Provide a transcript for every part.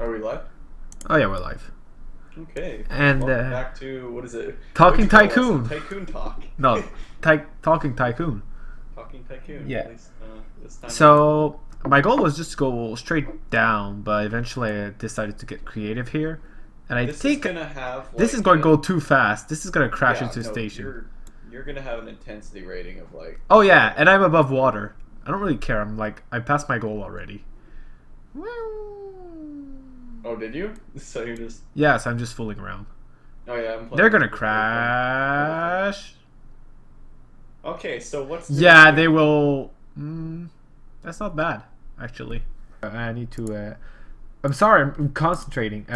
Are we live? Oh yeah, we're live. Okay. And welcome back to what is it? Talking Tycoon. Tycoon talk. No, Talking Tycoon. Talking Tycoon. Yeah. At least, this time So my goal was just to go straight down, but eventually I decided to get creative here, and I this think is gonna have. Like, this is going to go too fast. This is going to crash into a no, station. You're gonna have an intensity rating of like. Oh yeah, and I'm above water. I don't really care. I passed my goal already. Oh, did you? So you're just. Yes, I'm just fooling around. Oh yeah, I'm playing. They're gonna crash. Okay, so what's? Yeah, they will. That's not bad, actually. I need to. I'm sorry, I'm concentrating.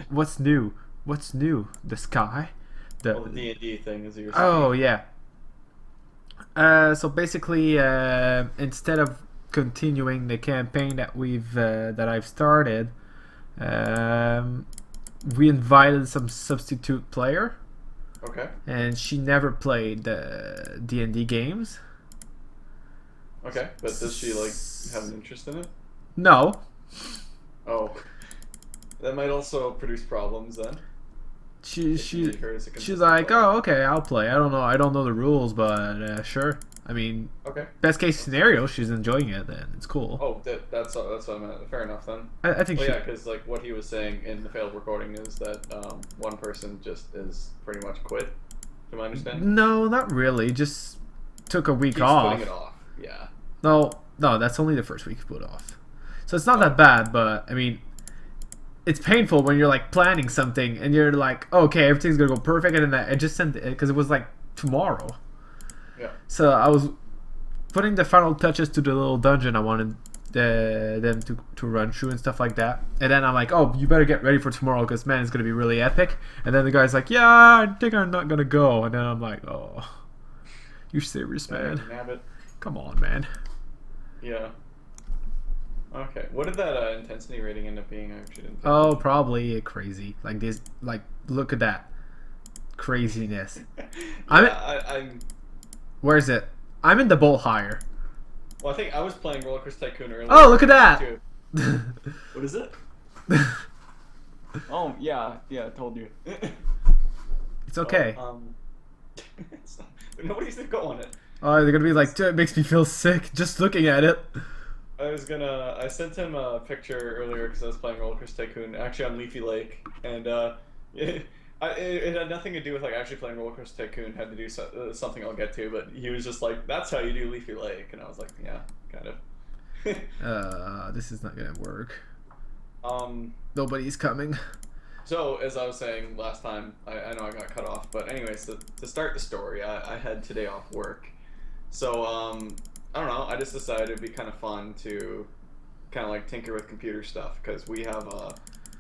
What's new? What's new? The sky. The D&D thing is your. Oh yeah. So basically, instead of continuing the campaign that I've started, we invited some substitute player. Okay. And she never played D&D games. Okay, but does she like have an interest in it? No. Oh, that might also produce problems then. She's like, oh, okay, I'll play. I don't know the rules, but sure. I mean, okay. Best case scenario, she's enjoying it. Then it's cool. Oh, that's what I meant. Fair enough then. I think. Well, yeah, because like what he was saying in the failed recording is that one person just is pretty much quit. To my understanding. No, not really. Just took a week He's off. putting it off. Yeah. No, that's only the first week he put off. So it's not that bad, but I mean, it's painful when you're like planning something and you're like, oh, okay, everything's gonna go perfect, and then I just sent it because it was like tomorrow. Yeah. So I was putting the final touches to the little dungeon I wanted them to run through and stuff like that. And then I'm like, oh, you better get ready for tomorrow because, man, it's going to be really epic. And then the guy's like, yeah, I think I'm not going to go. And then I'm like, oh, you're serious, man. Come on, man. Yeah. Okay. What did that intensity rating end up being? I actually didn't. Oh, probably crazy. Like this. Like, look at that craziness. I'm. Where is it? I'm in the bowl higher. Well, I think I was playing Roller Coaster Tycoon earlier. Oh, look at that! What is it? Oh, yeah, I told you. It's okay. Nobody's gonna go on it. Oh, they're gonna be like, it makes me feel sick just looking at it. I sent him a picture earlier because I was playing Roller Coaster Tycoon, actually on Leafy Lake, and it had nothing to do with like actually playing Roller Coaster Tycoon. It had to do something I'll get to, but he was just like, "That's how you do Leafy Lake," and I was like, "Yeah, kind of." This is not gonna work. Nobody's coming. So as I was saying last time, I know I got cut off, but anyways, to start the story, I had today off work, so I don't know. I just decided it'd be kind of fun to kind of like tinker with computer stuff because we have a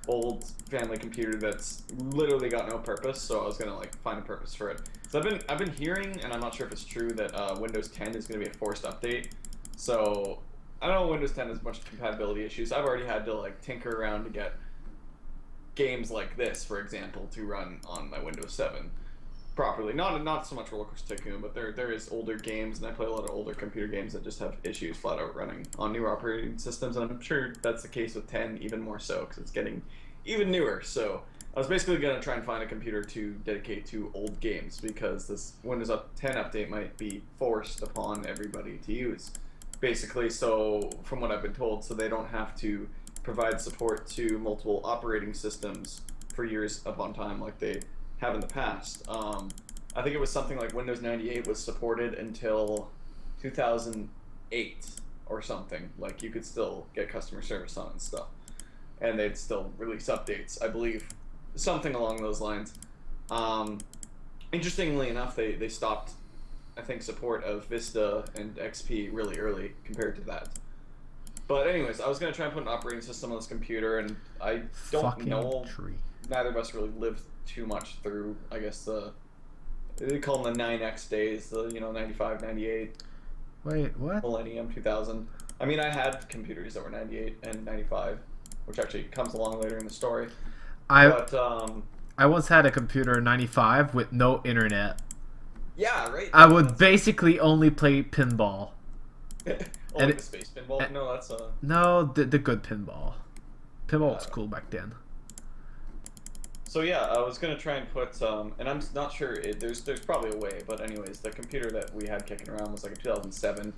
old family computer that's literally got no purpose, so I was gonna like find a purpose for it. So I've been hearing, and I'm not sure if it's true, that Windows 10 is gonna be a forced update. So I don't know, Windows 10 has a bunch of compatibility issues. I've already had to like tinker around to get games like this, for example, to run on my Windows 7 properly. Not so much Roller Coaster Tycoon, but there is older games, and I play a lot of older computer games that just have issues flat out running on newer operating systems, and I'm sure that's the case with 10 even more so because it's getting even newer. So I was basically going to try and find a computer to dedicate to old games because this Windows 10 update might be forced upon everybody to use, basically. So from what I've been told, so they don't have to provide support to multiple operating systems for years upon time like they have in the past. I think it was something like Windows 98 was supported until 2008 or something. Like you could still get customer service on it and stuff, and they'd still release updates, I believe, something along those lines. Interestingly enough, they stopped, I think, support of Vista and XP really early compared to that. But anyways, I was gonna try and put an operating system on this computer, and I don't know. Neither of us really lived too much through, I guess, they call them the 9X days, the 95, 98. Wait, what? Millennium, 2000. I mean, I had computers that were 98 and 95, which actually comes along later in the story. I once had a computer in 95 with no internet. Yeah, right. I would basically only play pinball. Only the space pinball? No, that's No, the good pinball. Pinball was cool back then. So yeah, I was gonna try and put and I'm not sure. There's probably a way, but anyways, the computer that we had kicking around was like a 2007.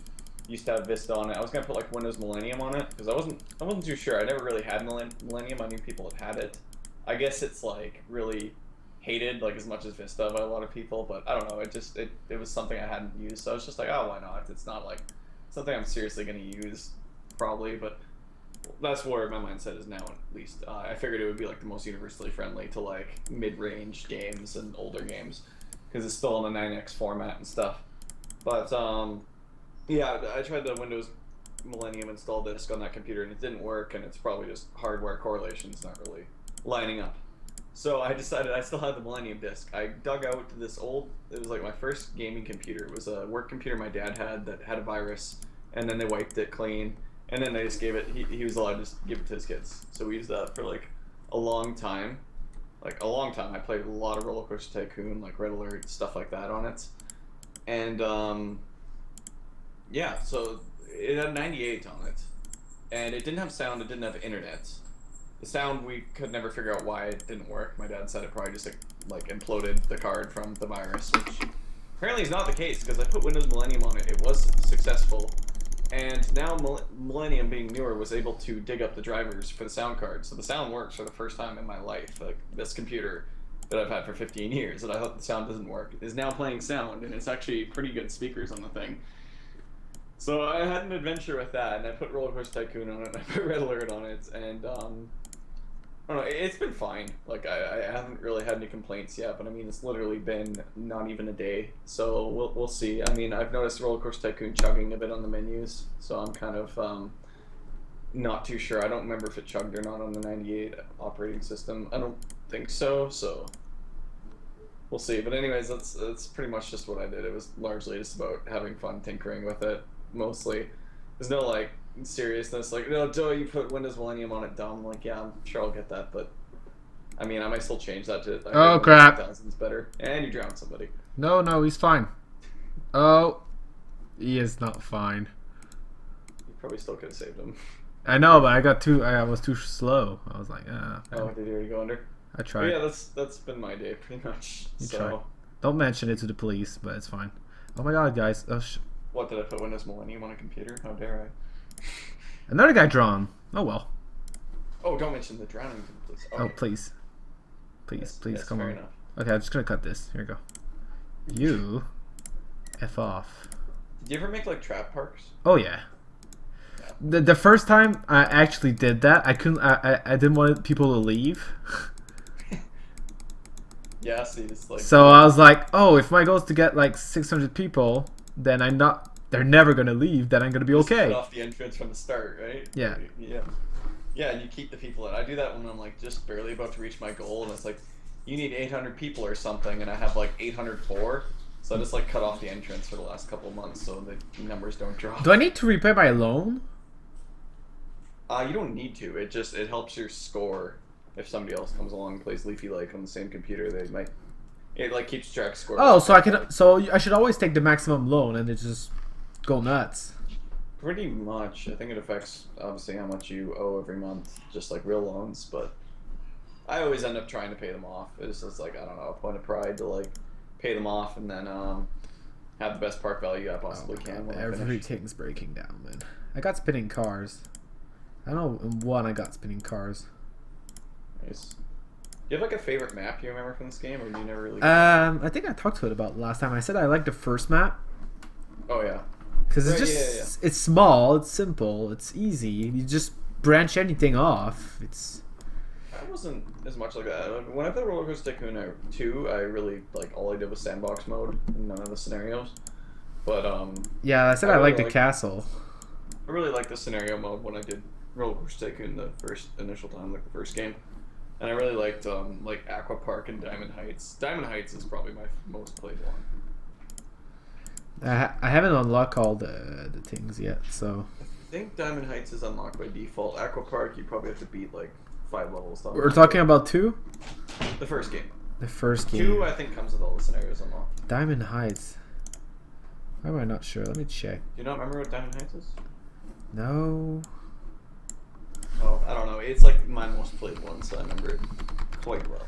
Used to have Vista on it. I was gonna put like Windows Millennium on it because I wasn't too sure. I never really had Millennium. I knew people that had it. I guess it's like really hated like as much as Vista by a lot of people, but I don't know. It was something I hadn't used, so I was just like, oh, why not? It's not like something I'm seriously gonna use probably, but. That's where my mindset is now, at least. I figured it would be like the most universally friendly to like mid-range games and older games because it's still in the 9x format and stuff. But yeah, I tried the Windows Millennium install disk on that computer and it didn't work, and it's probably just hardware correlations not really lining up. So I decided I still had the Millennium disk. I dug out this old. It was like my first gaming computer. It was a work computer my dad had that had a virus, and then they wiped it clean. And then they just gave it, he was allowed to just give it to his kids. So we used that for like a long time. Like a long time. I played a lot of Roller Coaster Tycoon, like Red Alert, stuff like that on it. And yeah, so it had 98 on it. And it didn't have sound, it didn't have internet. The sound, we could never figure out why it didn't work. My dad said it probably just like imploded the card from the virus, which apparently is not the case because I put Windows Millennium on it. It was successful. And now Millennium, being newer, was able to dig up the drivers for the sound card. So the sound works for the first time in my life. Like this computer that I've had for 15 years that I thought the sound doesn't work is now playing sound, and it's actually pretty good speakers on the thing. So I had an adventure with that, and I put Roller Coaster Tycoon on it, and I put Red Alert on it, and I don't know, it's been fine. Like, I haven't really had any complaints yet, but I mean, it's literally been not even a day, so we'll see. I mean, I've noticed Roller Coaster Tycoon chugging a bit on the menus, so I'm kind of not too sure. I don't remember if it chugged or not on the 98 operating system. I don't think so, so we'll see. But anyways, that's pretty much just what I did. It was largely just about having fun tinkering with it, mostly. There's no, like, seriousness, like, no, Joe, you put Windows Millennium on it, dumb. Like, yeah, I'm sure I'll get that, but I mean, I might still change that to. Oh crap! 2000's better, and you drowned somebody. No, he's fine. Oh, he is not fine. You probably still could have saved him. I know, but I was too slow. I was like, oh, did you already go under? I tried. But yeah, that's been my day pretty much. You so. tried. Don't mention it to the police, but it's fine. Oh my god, guys! Oh, what, did I put Windows Millennium on a computer? How dare I? Another guy drawn. Oh well. Oh, don't mention the drowning to the police. Okay. Oh please, Yes, come fair on. enough. Okay, I'm just gonna cut this. Here we go. You, f off. Did you ever make like trap parks? Oh yeah. The first time I actually did that, I couldn't. I didn't want people to leave. Yeah, see, it's like. So I was like, oh, if my goal is to get like 600 people, then they're never gonna leave. Then I'm gonna be okay. Cut off the entrance from the start, right? Yeah. Yeah, and you keep the people in. I do that when I'm like just barely about to reach my goal, and it's like, you need 800 people or something, and I have like 804. So I just like cut off the entrance for the last couple of months so the numbers don't drop. Do I need to repay my loan? You don't need to. It helps your score. If somebody else comes along and plays Leafy Lake on the same computer, it like keeps track score. Oh, so I should always take the maximum loan and it just go nuts. Pretty much. I think it affects obviously how much you owe every month, just like real loans. But I always end up trying to pay them off. It's just like, I don't know, a point of pride to like pay them off and then have the best park value I possibly can. When Everything's breaking down, man. I got spinning cars. I don't know in what I got spinning cars. Nice. Do you have like a favorite map you remember from this game, or do you never really? I think I talked to it about last time. I said I like the first map. Oh yeah. Because it's just it's small, it's simple, it's easy. You just branch anything off. I wasn't as much like that. When I played Roller Coaster Tycoon 2, I really like all I did was sandbox mode in none of the scenarios. But yeah, I said I like the castle. I really liked the scenario mode when I did Roller Coaster Tycoon the initial time, like the first game. And I really liked like Aqua Park and Diamond Heights. Diamond Heights is probably my most played one. I haven't unlocked all the things yet, so. I think Diamond Heights is unlocked by default. Aqua Park, you probably have to beat like 5 levels. We're talking about 2? The first game. The first game. 2, I think, comes with all the scenarios unlocked. Diamond Heights. Why am I not sure? Let me check. Do you not remember what Diamond Heights is? No. Oh, I don't know. It's like my most played one, so I remember it quite well.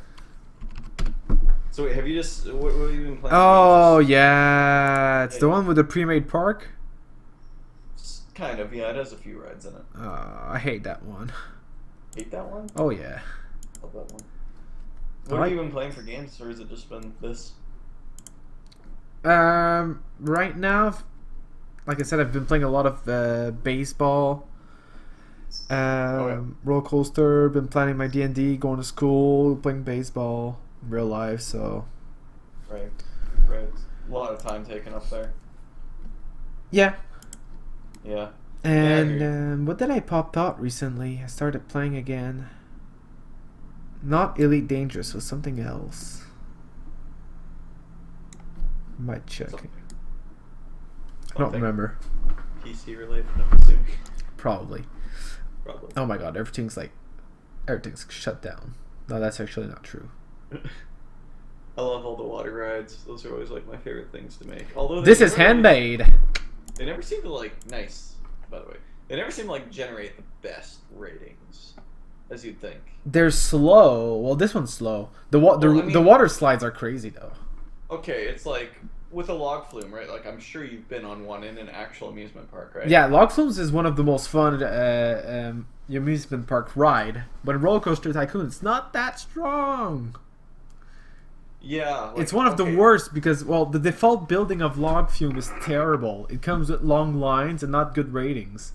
So wait, have you just what have you been playing? Oh yeah, it's the one with the pre-made park. Kind of, yeah. It has a few rides in it. I hate that one. Hate that one? Oh yeah. Love that one. What have you been playing for games, or has it just been this? Right now, like I said, I've been playing a lot of baseball. Roller coaster. Been planning my D&D, going to school, playing baseball in real life. So. Right. A lot of time taken up there. Yeah. Yeah. And what did I pop out recently? I started playing again. Not Elite Dangerous, it was something else. Might check. I don't remember. PC related, I'm assuming. Probably. Probably. Oh my god, everything's shut down. No, that's actually not true. I love all the water rides. Those are always like my favorite things to make. Although this is handmade. They never seem to nice. By the way, they never seem to generate the best ratings, as you'd think. They're slow. Well, this one's slow. The water slides are crazy though. Okay, it's like with a log flume, right? Like I'm sure you've been on one in an actual amusement park, right? Yeah, log flumes is one of the most fun amusement park ride, but Roller Coaster Tycoon, it's not that strong. Yeah, it's one of the worst because, well, the default building of log flume is terrible. It comes with long lines and not good ratings.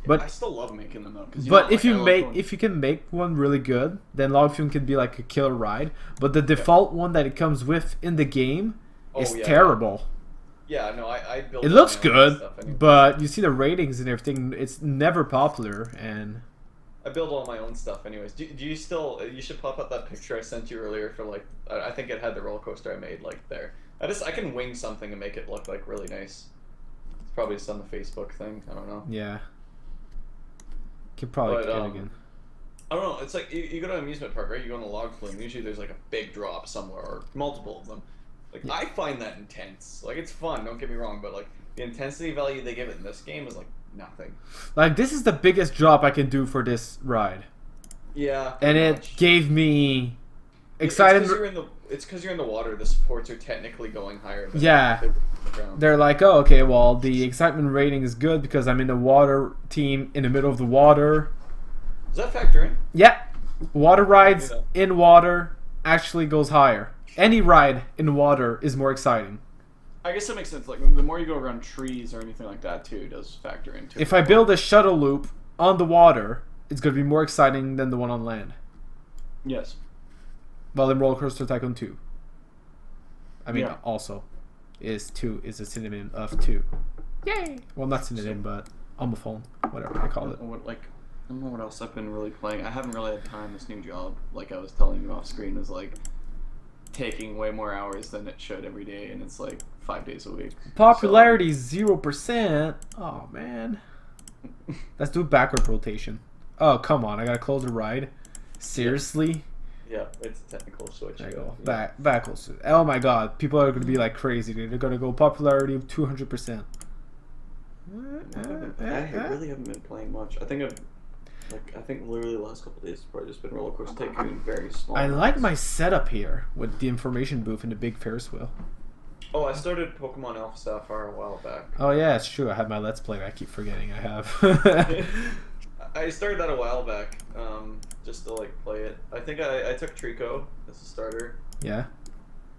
But I still love making them though. But if you can make one really good, then log flume can be like a killer ride. But the default one that it comes with in the game is terrible. Yeah, no, I built. It looks good, but you see the ratings and everything. It's never popular, and I build all my own stuff anyways. Do you still? You should pop up that picture I sent you earlier for I think it had the roller coaster I made there. I can wing something and make it look really nice. It's probably just on the Facebook thing. I don't know. Yeah. Could probably get again. I don't know. It's like you go to an amusement park, right? You go on a log flume. Usually there's a big drop somewhere or multiple of them. I find that intense. It's fun. Don't get me wrong, but the intensity value they give it in this game is nothing. This is the biggest drop I can do for this ride. Yeah. And it gave me excited. It's because you're in the water. The supports are technically going higher. Than the ground. They're like, oh, okay, well, the excitement rating is good because I'm in the water team in the middle of the water. Does that factor in? Yeah. Water rides in water actually goes higher. Any ride in water is more exciting. I guess that makes sense. The more you go around trees or anything like that, too, does factor into it. If I build a shuttle loop on the water, it's going to be more exciting than the one on land. Yes. Well, in Roller Coaster Tycoon 2. I mean, also, is a synonym of 2. Yay! Well, not synonym, but homophone, whatever they call it. I don't know what else I've been really playing. I haven't really had time. This new job, like I was telling you off screen, is taking way more hours than it should every day, and it's 5 days a week. Popularity 0%. Oh man. Let's do backward rotation. Oh come on! I gotta close the ride. Seriously? Yeah, it's a technical switch. There you go. Backwards. Oh my god! People are gonna be crazy. They're gonna go popularity of 200%. I really haven't been playing much. I think literally the last couple of days it's probably just been Roller Coaster Tycoon, very small. I like my setup here with the information booth and the big Ferris wheel. Oh, I started Pokemon Alpha Sapphire a while back. Oh yeah, it's true. I have my Let's Play. I keep forgetting I have. I started that a while back, just to play it. I think I took Trico as a starter. Yeah.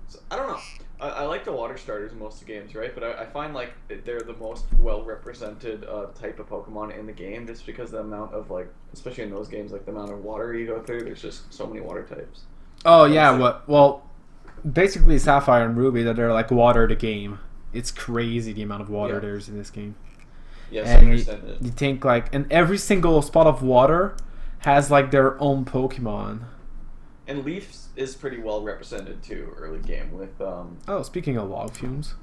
So, I don't know. I like the water starters in most of the games, right? But I find they're the most well represented type of Pokemon in the game, just because the amount of especially in those games, the amount of water you go through. There's just so many water types. Oh yeah, well, basically Sapphire and Ruby that are water the game. It's crazy the amount of water there's in this game. Yes, and I understand it. You think and every single spot of water has their own Pokemon. And Leaf is pretty well represented too, early game with Oh, speaking of log fumes.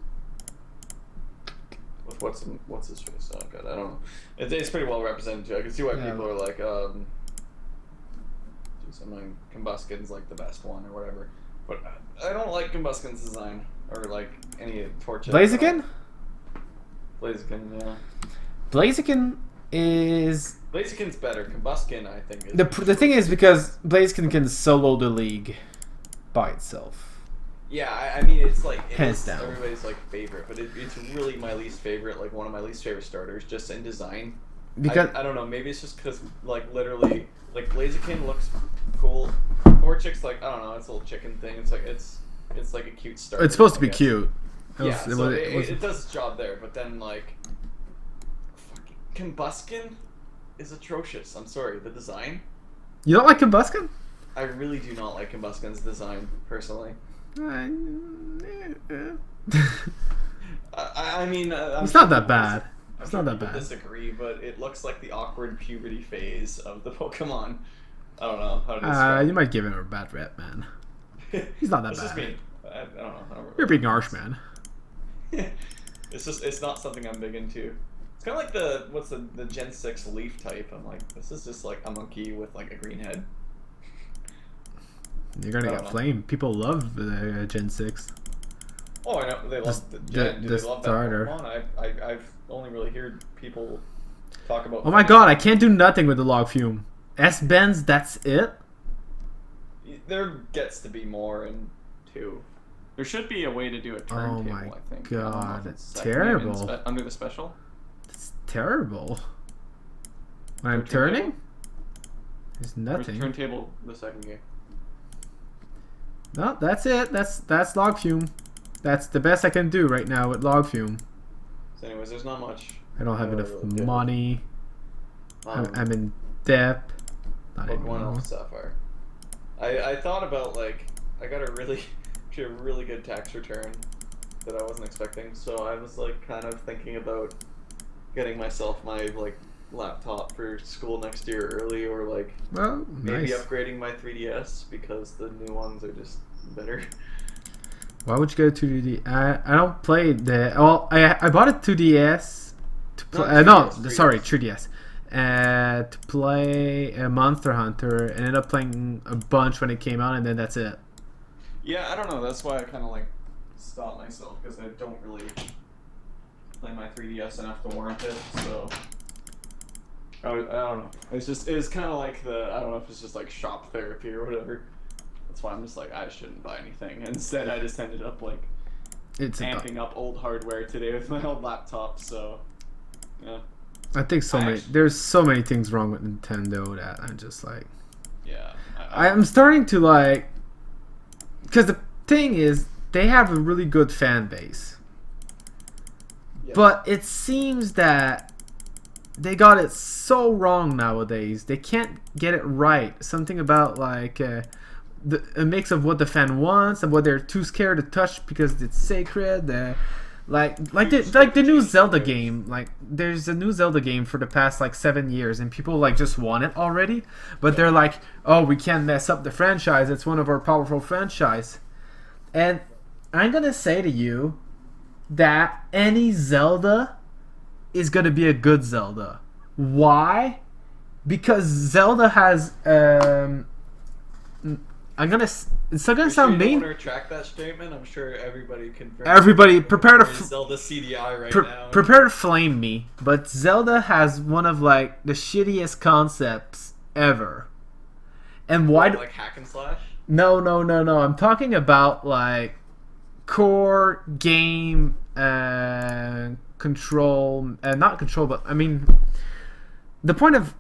With what's his face? Oh god, I don't know. It's pretty well represented too. I can see why people are geez, Combusken's the best one or whatever. But I don't like Combusken's design or any Torchic. Blaziken? Blaziken, yeah. Blaziken is Blaziken's better. Combusken, I think, is the thing is because Blaziken can solo the league by itself. Yeah, I mean, it's like Hands is down. everybody's like favorite, but it's really my least favorite. Like one of my least favorite starters, just in design. Because I don't know. Maybe it's just because like literally, like Blaziken looks cool. Torchic's like I don't know. It's a little chicken thing. It's like a cute starter. it's supposed to I be guess. cute. Yeah, so it does its job there, but then like, fucking Combusken is atrocious. I'm sorry, the design. You don't like Combusken? I really do not like Combusken's design personally. I mean, it's not that bad. It's not that bad. Disagree, but it looks like the awkward puberty phase of the Pokemon. I don't know how to describe. You might give him a bad rep, man. He's not that This bad. is me. I don't know. I don't You're being harsh, man. it's not something I'm big into. It's kind of like the Gen 6 Leaf type. I'm like, this is just like a monkey with like a green head. You're gonna get flamed. People love Gen 6. Oh, I know they love the they love starter. that Pokemon? I've only really heard people talk about. Oh my god, I can't do nothing with the log fume. S-bends, that's it? There gets to be more in 2. There should be a way to do a turntable, my I think. god, it's terrible. Under the special? It's terrible. When I'm Turntable? turning? There's nothing. Turntable the second game. No, that's it. That's log fume. That's the best I can do right now with log fume. So anyways, there's not much. I don't have enough really do. money. I'm in debt. Not Pokemon anymore. Alpha Sapphire. I thought about like I got a really good tax return that I wasn't expecting, so I was like kind of thinking about getting myself my like laptop for school next year early, or like Well, maybe nice. upgrading my 3DS because the new ones are just better. Why would you go to 2D? I don't play the. Well, I bought a 2DS to play. No, No, 3DS. sorry, 3DS. To play Monster Hunter. Ended up playing a bunch when it came out, and then that's it. Yeah, I don't know. That's why I kind of like stopped myself because I don't really play my 3DS enough to warrant it. So I don't know. It was kind of like I don't know if it's just like shop therapy or whatever. That's why I'm just like I shouldn't buy anything. Instead, I just ended up like It's amping up old hardware today with my old laptop. So yeah. I think there's so many things wrong with Nintendo that I'm just like. Yeah. I'm starting to like. Because the thing is, they have a really good fan base. Yeah. But it seems that they got it so wrong nowadays. They can't get it right. Something about like a mix of what the fan wants and what they're too scared to touch because it's sacred. Like the new Zelda game. Like there's a new Zelda game for the past like 7 years, and people like just want it already. But they're like, oh, we can't mess up the franchise. It's one of our powerful franchise. And I'm gonna say to you that any Zelda is gonna be a good Zelda. Why? Because Zelda has it's still gonna sound mean. Want to retract that statement? I'm sure everybody can. Everybody, prepare to Zelda CDI right now. Prepare to flame me. But Zelda has one of like the shittiest concepts ever. And why? Like hack and slash? No. I'm talking about like core game control, not control, but I mean, the point of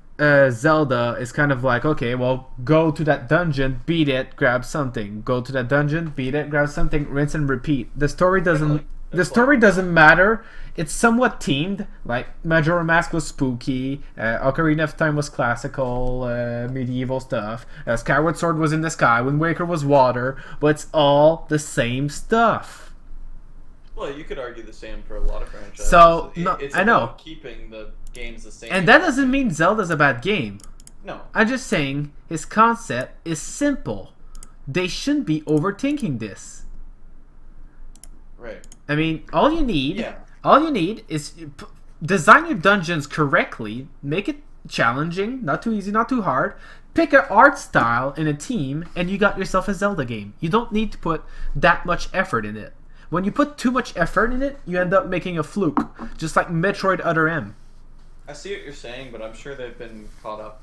Zelda is kind of like, okay, well, go to that dungeon, beat it, grab something. Go to that dungeon, beat it, grab something, rinse and repeat. The story doesn't matter. It's somewhat themed. Like Majora Mask was spooky, Ocarina of Time was classical, medieval stuff. Skyward Sword was in the sky. Wind Waker was water. But it's all the same stuff. Well, you could argue the same for a lot of franchises. So it's I know about keeping the games the same. And that doesn't mean Zelda's a bad game. No. I'm just saying his concept is simple. They shouldn't be overthinking this. Right. I mean, all you need is design your dungeons correctly, make it challenging, not too easy, not too hard. Pick an art style in a team, and you got yourself a Zelda game. You don't need to put that much effort in it. When you put too much effort in it, you end up making a fluke, just like Metroid Other M. I see what you're saying, but I'm sure they've been caught up.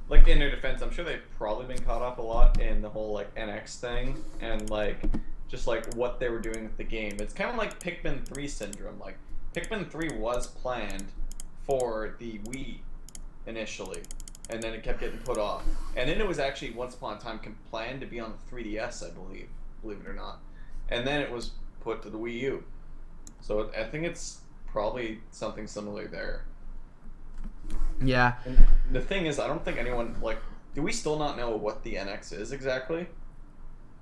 Like in their defense, I'm sure they've probably been caught up a lot in the whole like NX thing and like just like what they were doing with the game. It's kind of like Pikmin 3 syndrome. Like Pikmin 3 was planned for the Wii initially, and then it kept getting put off. And then it was actually once upon a time planned to be on the 3DS, I believe it or not. And then it was put to the Wii U. So I think it's probably something similar there. Yeah. And the thing is, I don't think anyone, like, do we still not know what the NX is exactly?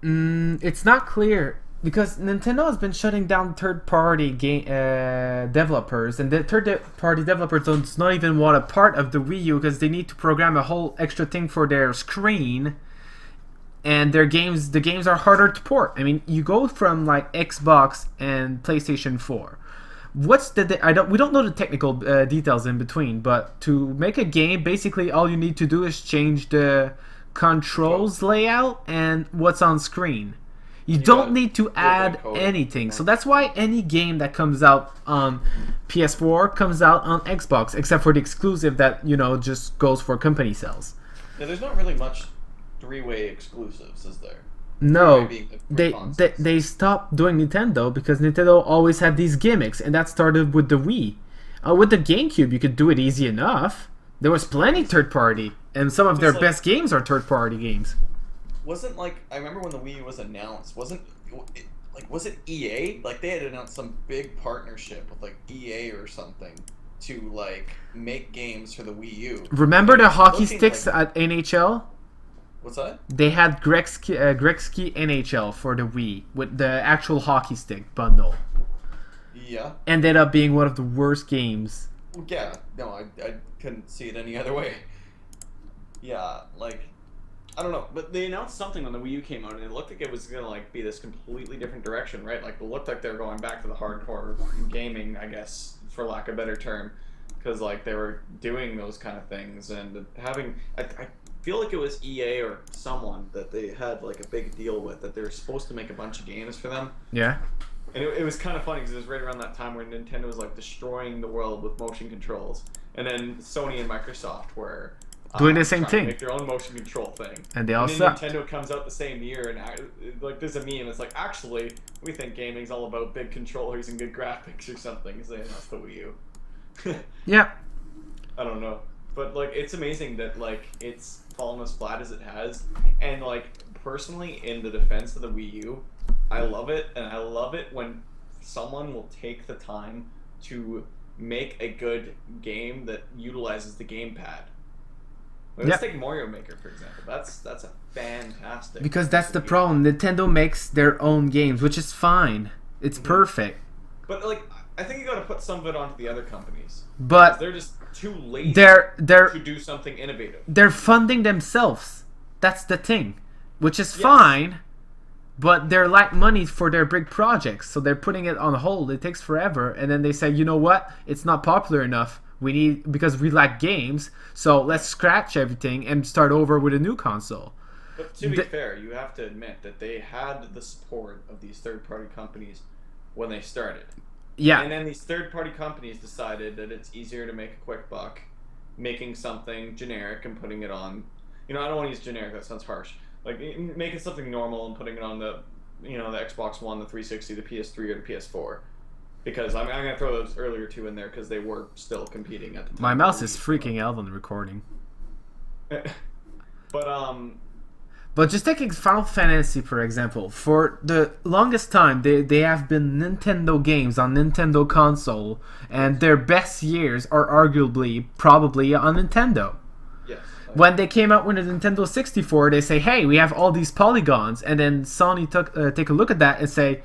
It's not clear because Nintendo has been shutting down third-party game developers, and the third-party developers don't not even want a part of the Wii U because they need to program a whole extra thing for their screen, and the games are harder to port. I mean, you go from like Xbox and PlayStation 4. What's we don't know the technical details in between, but to make a game, basically all you need to do is change the controls layout and what's on screen. You don't need to add anything. So that's why any game that comes out on PS4 comes out on Xbox, except for the exclusive that, just goes for company sales. Yeah, there's not really much three-way exclusives, is there? No, they stopped doing Nintendo because Nintendo always had these gimmicks, and that started with the Wii. With the GameCube, you could do it easy enough. There was plenty third-party, and some of their best games are third-party games. Wasn't I remember when the Wii was announced, was it EA? Like, they had announced some big partnership with, like, EA or something to, like, make games for the Wii U. Remember the hockey sticks at NHL? What's that? They had Gretzky NHL for the Wii with the actual hockey stick bundle. Yeah. Ended up being one of the worst games. Yeah. No, I couldn't see it any other way. Yeah, like, I don't know, but they announced something when the Wii U came out, and it looked like it was gonna like be this completely different direction, right? Like, it looked like they were going back to the hardcore gaming, I guess, for lack of a better term, because like they were doing those kind of things and having. I feel like it was EA or someone that they had like a big deal with, that they were supposed to make a bunch of games for them. Yeah. And it was kind of funny because it was right around that time where Nintendo was like destroying the world with motion controls, and then Sony and Microsoft were doing the same thing, make their own motion control thing. And they all then suck. Nintendo comes out the same year, and like there's a meme. It's like, actually, we think gaming's all about big controllers and good graphics or something. So they announced the Wii U. Yeah. I don't know. But like, it's amazing that like it's fallen as flat as it has, and like personally, in the defense of the Wii U, I love it, and I love it when someone will take the time to make a good game that utilizes the gamepad. Let's take Mario Maker for example. That's a fantastic. Because that's the problem. Nintendo makes their own games, which is fine. It's perfect. But like, I think you got to put some of it onto the other companies. But they're just too lazy to do something innovative. They're funding themselves. That's the thing, which is fine. But they're lack money for their big projects, so they're putting it on hold. It takes forever, and then they say, you know what? It's not popular enough. Because we lack games, so let's scratch everything and start over with a new console. But to be fair, you have to admit that they had the support of these third-party companies when they started. Yeah. And then these third-party companies decided that it's easier to make a quick buck making something generic and putting it on. I don't want to use generic. That sounds harsh. Like making something normal and putting it on the, the Xbox One, the 360, the PS3, or the PS4. Because I'm going to throw those earlier two in there because they were still competing at the time. My mouse is freaking out on the recording. But just taking Final Fantasy, for example, for the longest time, they have been Nintendo games on Nintendo console, and their best years are probably on Nintendo. Yes. When they came out with the Nintendo 64, they say, hey, we have all these polygons, and then Sony take a look at that and say,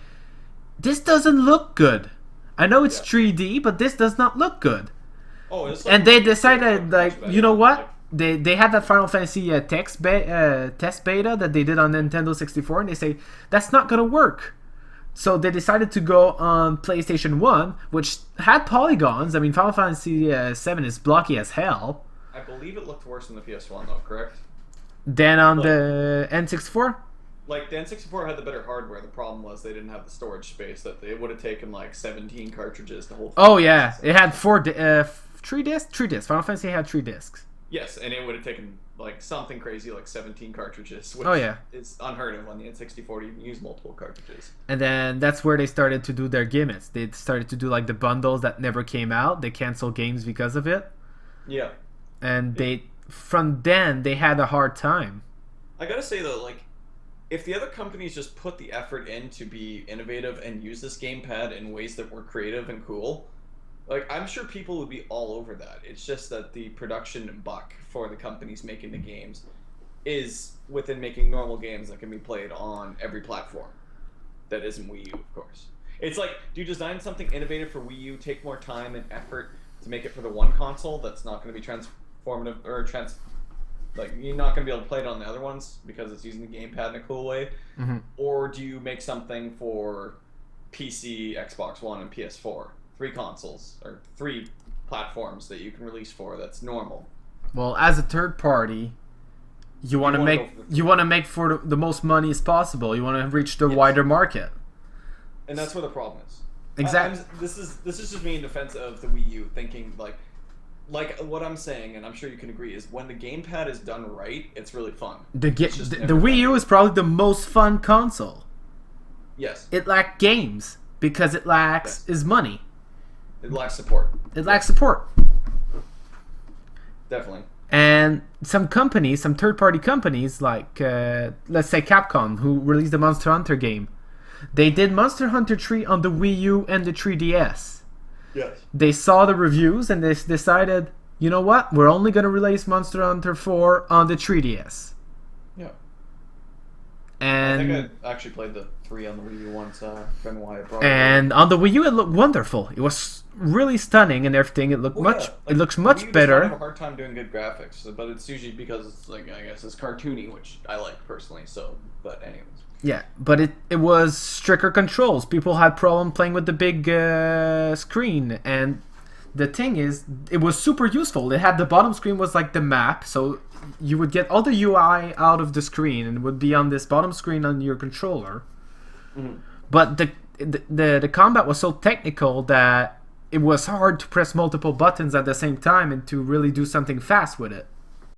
this doesn't look good. I know it's 3D, but this does not look good. And they decided, you know what? They had that Final Fantasy test beta that they did on Nintendo 64, and they say, that's not going to work. So they decided to go on PlayStation 1, which had polygons. I mean, Final Fantasy 7 is blocky as hell. I believe it looked worse than the PS1, though, correct? Then on the N64? Like, the N64 had the better hardware. The problem was they didn't have the storage space that it would have taken, 17 cartridges to hold. Oh, yeah. It had 3 discs? 3 discs. Final Fantasy had 3 discs. Yes, and it would have taken like something crazy like 17 cartridges, which is unheard of on the N64 to even use multiple cartridges. And then that's where they started to do their gimmicks. They started to do like the bundles that never came out. They canceled games because of it. Yeah. And from then they had a hard time. I gotta say though, like, if the other companies just put the effort in to be innovative and use this gamepad in ways that were creative and cool, like, I'm sure people would be all over that. It's just that the production buck for the companies making the games is within making normal games that can be played on every platform that isn't Wii U, of course. It's like, do you design something innovative for Wii U, take more time and effort to make it for the one console that's not going to be transformative, or like, you're not going to be able to play it on the other ones because it's using the gamepad in a cool way? Mm-hmm. Or do you make something for PC, Xbox One, and PS4? 3 consoles, or 3 platforms that you can release for that's normal. Well, as a third party, you want to make for the most money as possible. You want to reach the wider market. And that's where the problem is. Exactly. This is just me in defense of the Wii U, thinking like what I'm saying, and I'm sure you can agree, is when the gamepad is done right, it's really fun. The Wii U is probably the most fun console. Yes. It lacks games because it lacks is money. It lacks support. Definitely. And some third-party companies, like, let's say Capcom, who released the Monster Hunter game, they did Monster Hunter 3 on the Wii U and the 3DS. Yes. They saw the reviews and they decided, you know what, we're only going to release Monster Hunter 4 on the 3DS. Yeah. And I think I actually played the 3 on the Wii U once. Been why I brought and on the Wii U, it looked wonderful. It was really stunning and everything. It looked it looks much better. I have a hard time doing good graphics, but it's usually because it's like, I guess it's cartoony, which I like personally. So, but anyways. Yeah, but it was stricter controls. People had problem playing with the big screen, and the thing is, it was super useful. It had the bottom screen was like the map, so you would get all the UI out of the screen and it would be on this bottom screen on your controller. Mm-hmm. But the combat was so technical that it was hard to press multiple buttons at the same time and to really do something fast with it.